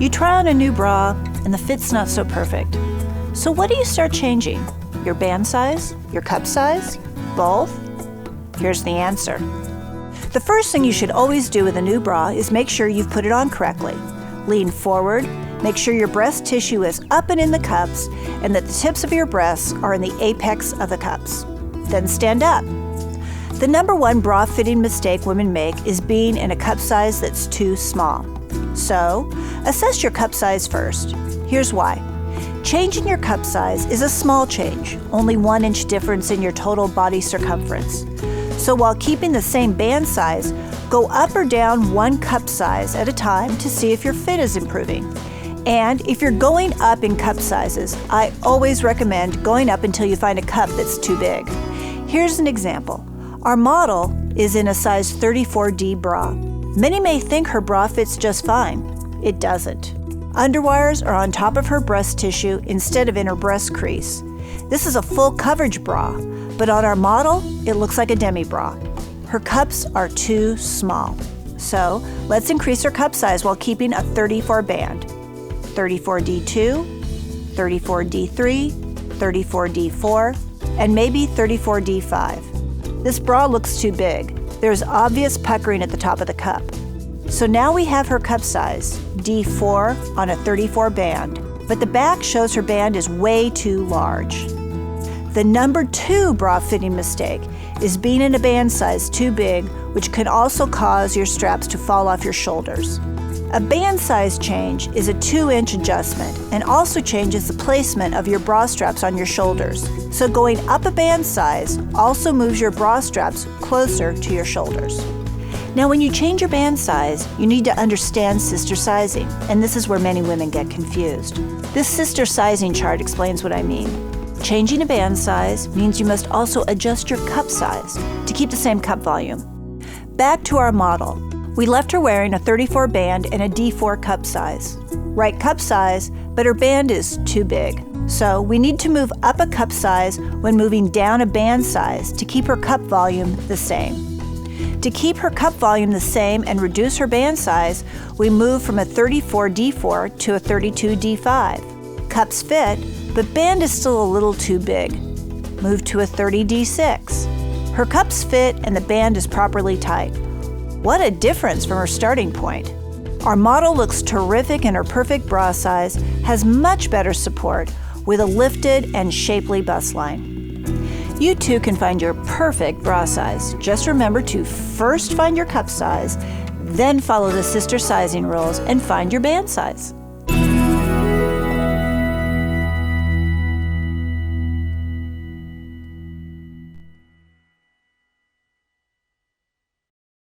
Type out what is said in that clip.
You try on a new bra and the fit's not so perfect. So what do you start changing? Your band size? Your cup size? Both? Here's the answer. The first thing you should always do with a new bra is make sure you've put it on correctly. Lean forward, make sure your breast tissue is up and in the cups and that the tips of your breasts are in the apex of the cups. Then stand up. The number one bra fitting mistake women make is being in a cup size that's too small. So, assess your cup size first. Here's why. Changing your cup size is a small change, only 1 inch difference in your total body circumference. So while keeping the same band size, go up or down 1 cup size at a time to see if your fit is improving. And if you're going up in cup sizes, I always recommend going up until you find a cup that's too big. Here's an example. Our model is in a size 34D bra. Many may think her bra fits just fine. It doesn't. Underwires are on top of her breast tissue instead of in her breast crease. This is a full coverage bra, but on our model, it looks like a demi bra. Her cups are too small. So let's increase her cup size while keeping a 34 band. 34D2, 34D3, 34D4, and maybe 34D5. This bra looks too big. There's obvious puckering at the top of the cup. So now we have her cup size, D4 on a 34 band, but the back shows her band is way too large. The number 2 bra fitting mistake is being in a band size too big, which can also cause your straps to fall off your shoulders. A band size change is a 2-inch adjustment and also changes the placement of your bra straps on your shoulders. So going up a band size also moves your bra straps closer to your shoulders. Now when you change your band size, you need to understand sister sizing, and this is where many women get confused. This sister sizing chart explains what I mean. Changing a band size means you must also adjust your cup size to keep the same cup volume. Back to our model. We left her wearing a 34 band and a D4 cup size. Right cup size, but her band is too big. So we need to move up a cup size when moving down a band size to keep her cup volume the same. To keep her cup volume the same and reduce her band size, we move from a 34 D4 to a 32 D5. Cups fit, but band is still a little too big. Move to a 30 D6. Her cups fit and the band is properly tight. What a difference from her starting point. Our model looks terrific and her perfect bra size has much better support with a lifted and shapely bust line. You too can find your perfect bra size. Just remember to first find your cup size, then follow the sister sizing rules and find your band size.